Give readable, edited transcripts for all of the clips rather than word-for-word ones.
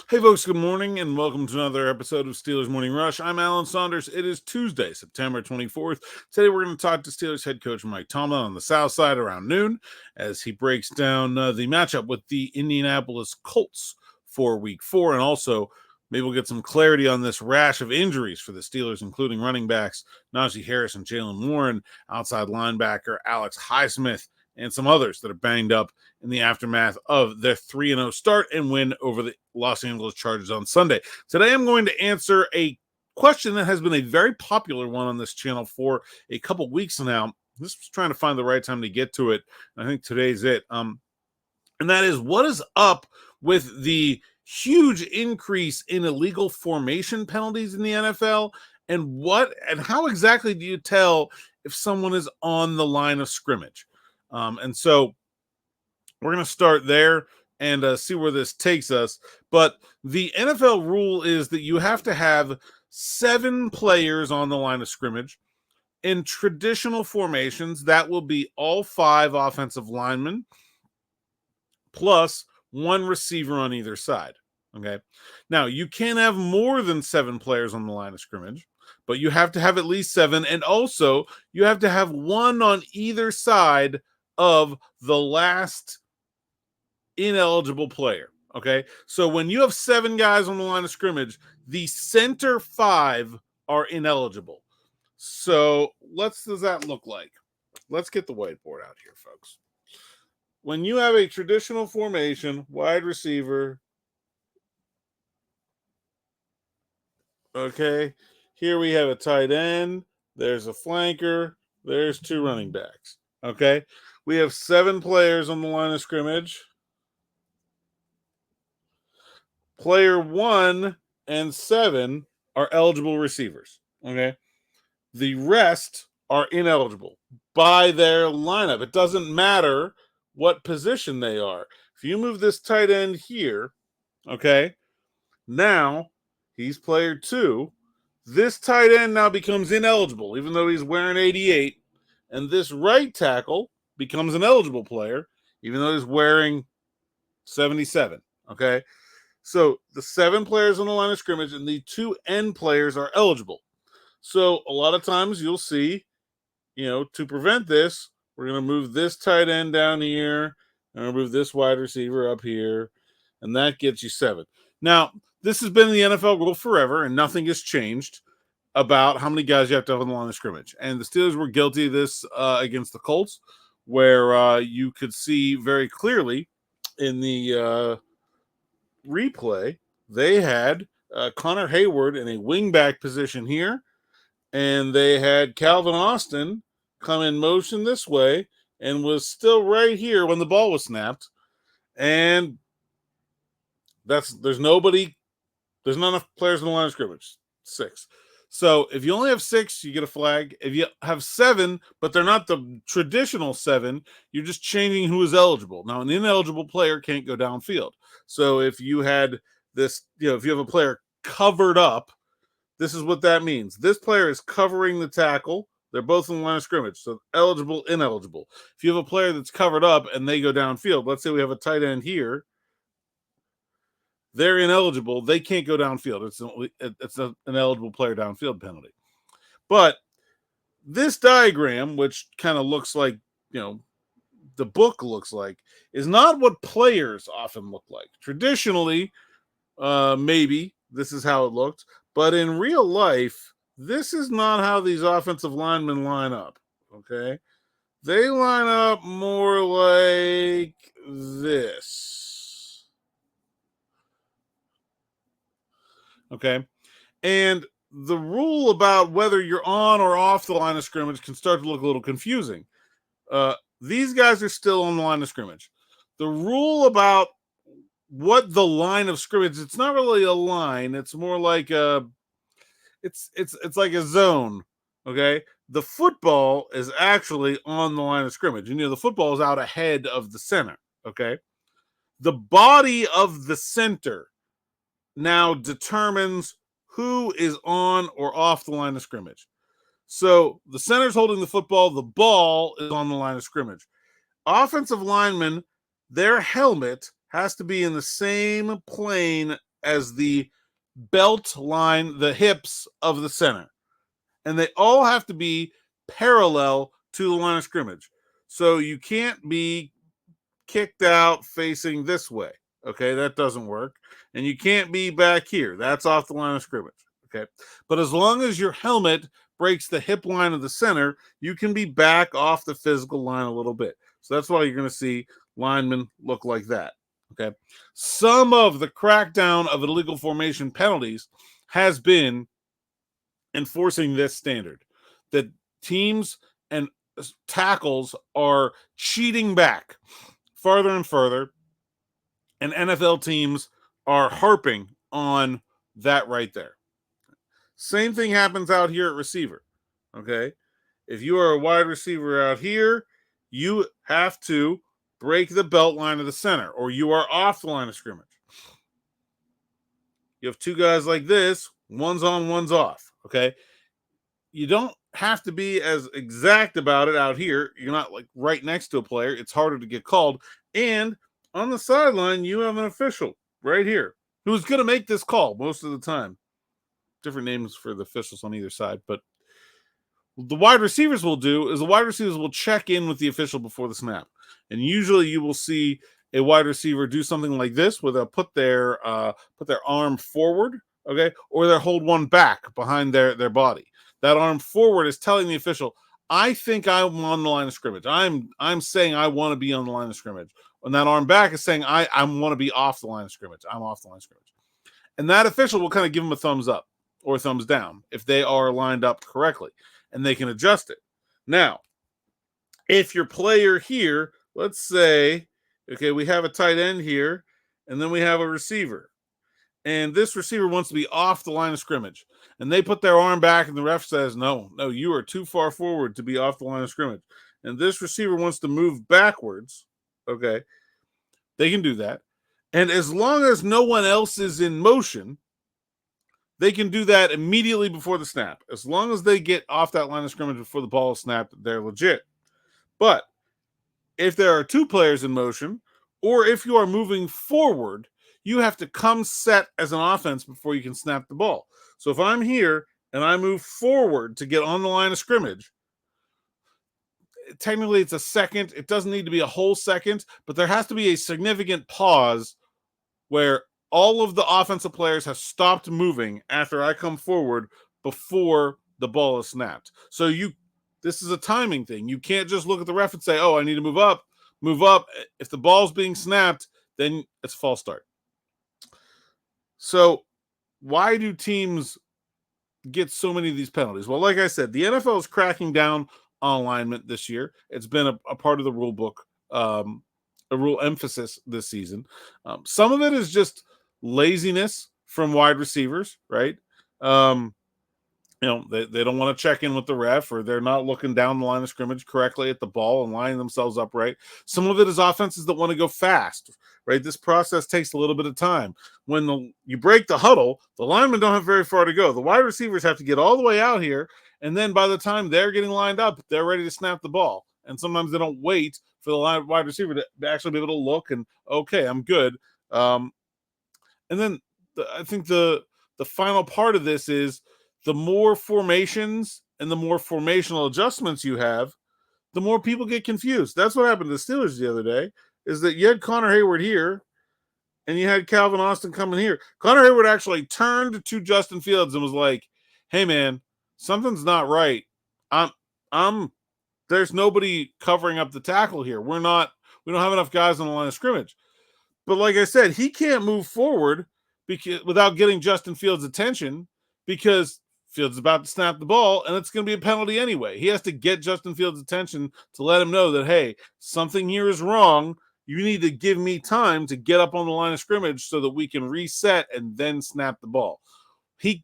Hey folks, good morning and welcome to another episode of Steelers Morning Rush. I'm Alan Saunders. It is Tuesday, September 24th. Today we're going to talk to Steelers head coach Mike Tomlin on the South Side around noon as he breaks down the matchup with the Indianapolis Colts for Week 4. And also, maybe we'll get some clarity on this rash of injuries for the Steelers, including running backs Najee Harris and Jalen Warren, outside linebacker Alex Highsmith, and some others that are banged up in the aftermath of their 3-0 start and win over the Los Angeles Chargers on Sunday. Today, I'm going to answer a question that has been a very popular one on this channel for a couple weeks now. Just was trying to find the right time to get to it. I think today's it. And that is, what is up with the huge increase in illegal formation penalties in the NFL? And how exactly do you tell if someone is on the line of scrimmage? And so we're going to start there and see where this takes us. But the NFL rule is that you have to have 7 players on the line of scrimmage. In traditional formations, that will be all 5 offensive linemen plus 1 receiver on either side. Okay. Now, you can't have more than 7 players on the line of scrimmage, but you have to have at least 7. And also, you have to have 1 on either side of the last ineligible player. Okay. So when you have 7 guys on the line of scrimmage, the center 5 are ineligible. So what does that look like? Let's get the whiteboard out here, folks. When you have a traditional formation, wide receiver, okay, here we have a tight end, there's a flanker, there's 2 running backs. Okay, we have 7 players on the line of scrimmage. Player 1 and 7 are eligible receivers. Okay, the rest are ineligible by their lineup. It doesn't matter what position they are. If you move this tight end here, okay, now he's player 2. This tight end now becomes ineligible, even though he's wearing 88. And this right tackle becomes an eligible player, even though he's wearing 77. Okay. So the 7 players on the line of scrimmage and the 2 end players are eligible. So a lot of times you'll see, to prevent this, we're going to move this tight end down here and move this wide receiver up here. And that gets you 7. Now, this has been the NFL rule forever, and nothing has changed about how many guys you have to have on the line of scrimmage. And the Steelers were guilty of this against the Colts, where you could see very clearly in the replay, they had Connor Hayward in a wingback position here, and they had Calvin Austin come in motion this way and was still right here when the ball was snapped. And there's not enough players on the line of scrimmage. 6. So if you only have 6, you get a flag. If you have 7, but they're not the traditional 7, you're just changing who is eligible. Now, an ineligible player can't go downfield. So if you had this, if you have a player covered up, this is what that means. This player is covering the tackle. They're both in the line of scrimmage. So eligible, ineligible. If you have a player that's covered up and they go downfield, let's say we have a tight end here, they're ineligible. They can't go downfield. It's an eligible player downfield penalty. But this diagram, which kind of looks like, the book looks like, is not what players often look like. Traditionally, maybe this is how it looked. But in real life, this is not how these offensive linemen line up. Okay? They line up more like this. Okay. And the rule about whether you're on or off the line of scrimmage can start to look a little confusing. These guys are still on the line of scrimmage. The rule about what the line of scrimmage, it's not really a line. It's more like it's like a zone. Okay. The football is actually on the line of scrimmage. And the football is out ahead of the center. Okay. The body of the center now determines who is on or off the line of scrimmage. So the center's holding the football. The ball is on the line of scrimmage. Offensive linemen, their helmet has to be in the same plane as the belt line, the hips of the center. And they all have to be parallel to the line of scrimmage. So you can't be kicked out facing this way. Okay, that doesn't work. And you can't be back here. That's off the line of scrimmage. Okay. But as long as your helmet breaks the hip line of the center, you can be back off the physical line a little bit. So that's why you're going to see linemen look like that. Okay. Some of the crackdown of illegal formation penalties has been enforcing this standard, that teams and tackles are cheating back farther and further, and NFL teams are harping on that right there. Same thing happens out here at receiver. Okay. If you are a wide receiver out here, you have to break the belt line of the center, or you are off the line of scrimmage. You have two guys like this, one's on, one's off. Okay. You don't have to be as exact about it out here. You're not like right next to a player. It's harder to get called. And on the sideline, you have an official right here who's going to make this call most of the time. Different names for the officials on either side. But the wide receivers will do is the wide receivers will check in with the official before the snap. And usually you will see a wide receiver do something like this, where they'll put their arm forward, okay, or they'll hold one back behind their body. That arm forward is telling the official, I think I'm on the line of scrimmage. I'm saying I want to be on the line of scrimmage. And that arm back is saying I want to be off the line of scrimmage. I'm off the line of scrimmage. And that official will kind of give them a thumbs up or thumbs down if they are lined up correctly, and they can adjust it. Now, if your player here, let's say, okay, we have a tight end here, and then we have a receiver. And this receiver wants to be off the line of scrimmage. And they put their arm back, and the ref says, no, you are too far forward to be off the line of scrimmage. And this receiver wants to move backwards, okay, they can do that. And as long as no one else is in motion, they can do that immediately before the snap. As long as they get off that line of scrimmage before the ball is snapped, they're legit. But if there are two players in motion, or if you are moving forward, you have to come set as an offense before you can snap the ball. So if I'm here and I move forward to get on the line of scrimmage, technically it's a second. It doesn't need to be a whole second, but there has to be a significant pause where all of the offensive players have stopped moving after I come forward before the ball is snapped. So this is a timing thing. You can't just look at the ref and say, oh, I need to move up. Move up. If the ball's being snapped, then it's a false start. So why do teams get so many of these penalties? Well, like I said, the NFL is cracking down on alignment this year. It's been a part of the rule book, a rule emphasis this season. Some of it is just laziness from wide receivers, right? They don't want to check in with the ref, or they're not looking down the line of scrimmage correctly at the ball and lining themselves up right. Some of it is offenses that want to go fast, right? This process takes a little bit of time. When you break the huddle, the linemen don't have very far to go. The wide receivers have to get all the way out here, and then by the time they're getting lined up, they're ready to snap the ball. And sometimes they don't wait for the wide receiver to actually be able to look and, okay, I'm good. And then I think the final part of this is, the more formations and the more formational adjustments you have, the more people get confused. That's what happened to the Steelers the other day, is that you had Connor Hayward here and you had Calvin Austin coming here. Connor Hayward actually turned to Justin Fields and was like, hey man, something's not right. There's nobody covering up the tackle here. We don't have enough guys on the line of scrimmage. But like I said, he can't move forward without getting Justin Fields' attention, because Fields is about to snap the ball, and it's going to be a penalty anyway. He has to get Justin Fields' attention to let him know that, hey, something here is wrong. You need to give me time to get up on the line of scrimmage so that we can reset and then snap the ball.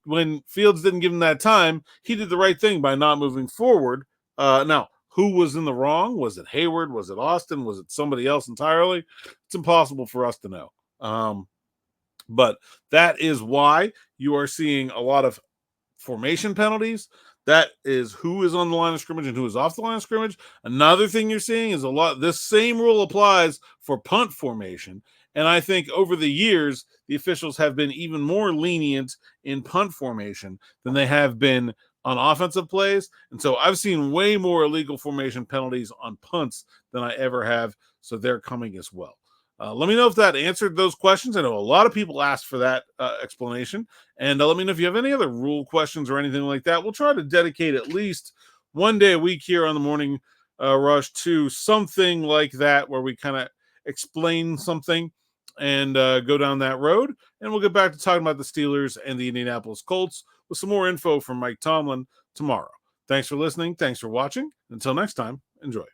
When Fields didn't give him that time, he did the right thing by not moving forward. Now, who was in the wrong? Was it Hayward? Was it Austin? Was it somebody else entirely? It's impossible for us to know. But that is why you are seeing a lot of formation penalties. That is who is on the line of scrimmage and who is off the line of scrimmage. Another thing you're seeing is this same rule applies for punt formation, And I think over the years, the officials have been even more lenient in punt formation than they have been on offensive plays. And so I've seen way more illegal formation penalties on punts than I ever have. So they're coming as well. Let me know if that answered those questions. I know a lot of people asked for that explanation. And let me know if you have any other rule questions or anything like that. We'll try to dedicate at least one day a week here on the Morning Rush to something like that, where we kind of explain something and go down that road. And we'll get back to talking about the Steelers and the Indianapolis Colts with some more info from Mike Tomlin tomorrow. Thanks for listening. Thanks for watching. Until next time, enjoy.